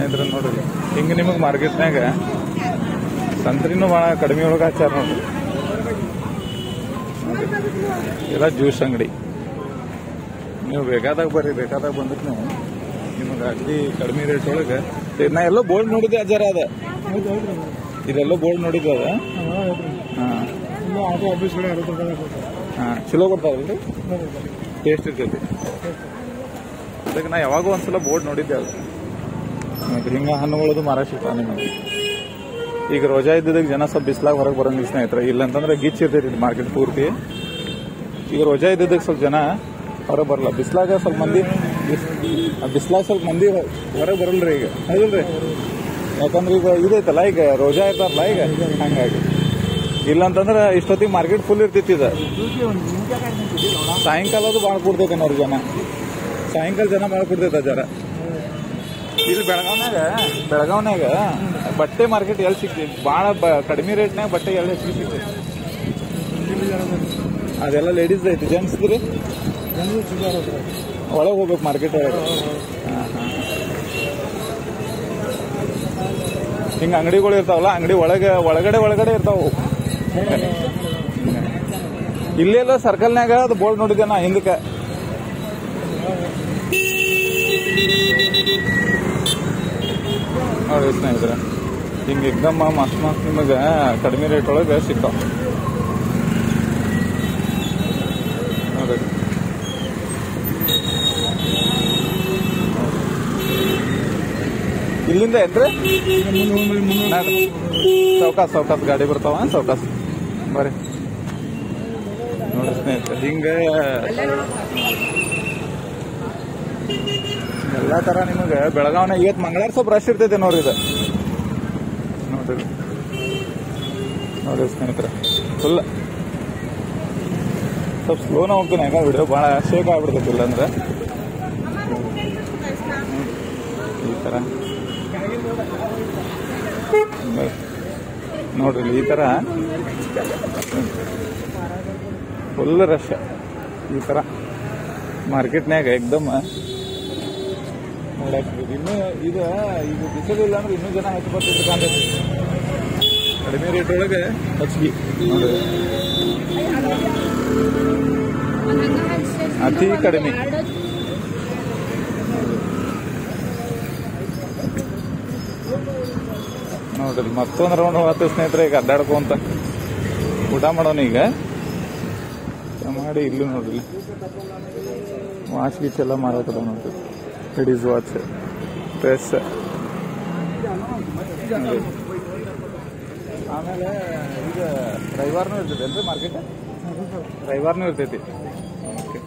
ಸ್ನೇಹಿತರೆ ನೋಡ್ರಿ ಹಿಂಗೆ ನಿಮಗೆ ಮಾರ್ಕೆಟ್ನಾಗ ಸಂತ್ರಿನೂ ಭಾಳ ಕಡಿಮೆ ಒಳಗೆ ಹಚ್ಚಾರ ನೋಡ್ರಿ. ಎಲ್ಲ ಜ್ಯೂಸ್ ಅಂಗಡಿ. ನೀವು ಬೇಕಾದಾಗ ಬರ್ರಿ, ಬೇಕಾದಾಗ ಬಂದಕ್ಕೆ ನೀವು ನಿಮಗೆ ಅಗದಿ ಕಡಿಮೆ ರೇಟ್ ಒಳಗೆ. ನಾ ಎಲ್ಲೋ ಬೋರ್ಡ್ ನೋಡಿದ್ದೆ ಅಜ್ಜಾರ ಅದ, ಇದೆಲ್ಲೋ ಬೋರ್ಡ್ ನೋಡಿದ್ದೆ ಅದ. ಹಾಂ ಹಾಂ, ಚಲೋ ಕೊಡ್ತಾರಲ್ರಿ, ಟೇಸ್ಟ್ ಇರ್ತೈತಿ. ಅದಕ್ಕೆ ನಾ ಯಾವಾಗೂ ಒಂದ್ಸಲ ಬೋರ್ಡ್ ನೋಡಿದ್ದೆ ಅದು. ಹಿಂಗ ಹಣ್ಣುಗಳದು ಮಾರ ಸಿಗ್ತಾವ ನಿಮಗೆ. ಈಗ ರೋಜಾ ಇದ್ದಿದ್ದಕ್ಕೆ ಜನ ಸ್ವಲ್ಪ ಬಿಸ್ಲಾಗ ಹೊರಗೆ ಬರಂಗಿಲ್ಲ ಸ್ನೇಹಿತರೆ. ಇಲ್ಲಂತಂದ್ರೆ ಗಿಚ್ ಇರ್ತೈತಿ ಮಾರ್ಕೆಟ್ ಪೂರ್ತಿ. ಈಗ ರೋಜಾ ಇದ್ದಿದ್ದಕ್ಕೆ ಸ್ವಲ್ಪ ಜನ ಹೊರಗೆ ಬರಲ್ಲ. ಬಿಸ್ಲಾಗ ಸ್ವಲ್ಪ ಮಂದಿ ಹೊರಗೆ ಬರಲ್ರಿ ಈಗ, ಹೌದಿಲ್ರಿ? ಯಾಕಂದ್ರೆ ಈಗ ಇದೈತಲ್ಲ, ಈಗ ರೋಜಾ ಇರ್ತಾರಲ್ಲ ಈಗ, ಹಂಗಾಗಿ. ಇಲ್ಲಂತಂದ್ರೆ ಇಷ್ಟೊತ್ತಿಗೆ ಮಾರ್ಕೆಟ್ ಫುಲ್ ಇರ್ತೈತಿ. ಇದು ಸಾಯಂಕಾಲದು ಭಾಳ ಕೊಡ್ತೈತೆ ಅನ್ನೋರು ಜನ. ಸಾಯಂಕಾಲ ಜನ ಭಾಳ ಕೊಡ್ತೈತೆ ಜರ. ಇಲ್ಲಿ ಬೆಳಗಾವ್ನಾಗ ಬಟ್ಟೆ ಮಾರ್ಕೆಟ್ ಎಲ್ಲಿ ಸಿಗ್ತೈತಿ? ಭಾಳ ಕಡಿಮೆ ರೇಟ್ನಾಗ ಬಟ್ಟೆ ಎಲ್ಲಿ ಹೆಚ್ಚಿಗೆ ಸಿಗ್ತೈತಿ? ಅದೆಲ್ಲ ಲೇಡೀಸ್ ಐತಿ. ಜೆಂಟ್ಸ್ ರೀ ಒಳಗೆ ಹೋಗ್ಬೇಕು ಮಾರ್ಕೆಟ್ ಒಳಗೆ. ಹಾಂ ಹಾಂ, ಹಿಂಗೆ ಅಂಗಡಿಗಳು ಇರ್ತಾವಲ್ಲ, ಅಂಗಡಿ ಒಳಗಡೆ ಇರ್ತಾವ. ಇಲ್ಲೆಲ್ಲ ಸರ್ಕಲ್ನಾಗ ಅದು ಬೋರ್ಡ್ ನೋಡಿದ್ದೆ ನಾ ಹಿಂದಕ್ಕೆ. ನೋಡಿ ಸ್ನೇಹಿತರೆ, ಹಿಂಗೆ ಎಕ್ದಮ್ ಮಸ್ತ್ ನಿಮಗೆ ಕಡಿಮೆ ರೇಟ್ ಒಳಗೆ ಸಿಗ್ತಾವ ನೋಡಿ. ಇಲ್ಲಿಂದ ಏನ್ರಿ ಸೌಕಾಸ್ ಗಾಡಿ ಬರ್ತಾವ. ಸೌಕಾಸ್ ಬರ್ರಿ ನೋಡಿ ಸ್ನೇಹಿತರೆ. ಹಿಂಗೆ ಎಲ್ಲಾ ತರ ನಿಮಗೆ ಬೆಳಗಾವ್ನಾಗ ಇವತ್ತು ಮಂಗಳವಾರ ಸ್ವಲ್ಪ ರಶ್ ಇರ್ತೈತೆ ನೋಡ್ರಿ. ಇದು ನೋಡ್ರಿ ಸ್ನೇಹಿತರೆ, ಫುಲ್ ಸ್ವಲ್ಪ ಸ್ಲೋನ ಹೋಗ್ತೀನಿ. ಯಾಕ ವಿಡಿಯೋ ಭಾಳ ಶೇಕ್ ಆಗ್ಬಿಡ್ತೈತಿ. ಇಲ್ಲಾಂದ್ರೆ ಈ ತರ ನೋಡ್ರಿ, ಈ ತರ ಫುಲ್ ರಶ್. ಈ ತರ ಮಾರ್ಕೆಟ್ನಾಗ ಎಕ್ದಮ್ ನೋಡಕ್ ಇನ್ನೂ ಈಗ ಬಿಸಿಲಿಲ್ಲ ಅಂದ್ರೆ ಇನ್ನೂ ಜನ ಹೆಚ್ಚು ಬರ್ತಿದ್ರು ಕಾಣ್ತೈತಿ. ಕಡಿಮೆ ರೇಟ್ ಒಳಗೆ ಹೆಚ್ಚಿಗೆ ನೋಡ್ರಿ, ಅತಿ ಕಡಿಮೆ. ನೋಡ್ರಿ ಮತ್ತೊಂದು ರೌಂಡ್ ಹೋಗ್ತೇವೆ ಸ್ನೇಹಿತರೆ. ಈಗ ಅಡ್ಡಾಡ್ಕೊಂತ ಊಟ ಮಾಡೋಣ ಈಗ ಮಾಡಿ. ಇಲ್ಲಿ ನೋಡ್ರಿ ವಾಚ್ ಗೀಚ್ ಎಲ್ಲ ಮಾರಾಕದ ನೋಡ್ರಿ. Ladies watch, dress. ಆಮೇಲೆ ಈಗ ರವಿವಾರನೂ ಇರ್ತೈತಿ ಅಲ್ರಿ ಮಾರ್ಕೆಟ್? ರವಿವಾರನೂ ಇರ್ತೈತಿ. ಓಕೆ,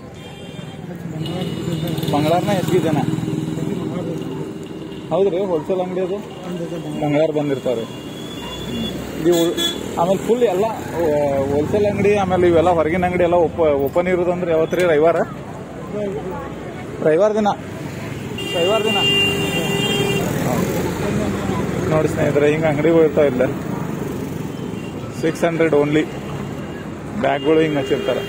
ಮಂಗಳವಾರನ ಹೆಚ್ಚಿಗೆ ಜನ. ಹೌದ್ರಿ, ಹೋಲ್ಸೇಲ್ ಅಂಗಡಿ ಅದು ಮಂಗಳವಾರ ಬಂದಿರ್ತಾವ್ರಿ. ಆಮೇಲೆ ಫುಲ್ ಎಲ್ಲ ಹೋಲ್ಸೇಲ್ ಅಂಗಡಿ, ಆಮೇಲೆ ಇವೆಲ್ಲ ಹೊರಗಿನ ಅಂಗಡಿ ಎಲ್ಲ ಓಪನ್ ಇರೋದಂದ್ರೆ ಯಾವತ್ರಿ? ರವಿವಾರ ದಿನ ನೋಡಿ ಸ್ನೇಹಿತರೆ. ಹಿಂಗೆ ಅಂಗಡಿಗಳು ಇರ್ತಾವ. ಇಲ್ಲ 600 ಓನ್ಲಿ. ಬ್ಯಾಗ್ಗಳು ಹಿಂಗೆ ಹಚ್ಚಿರ್ತಾರೆ.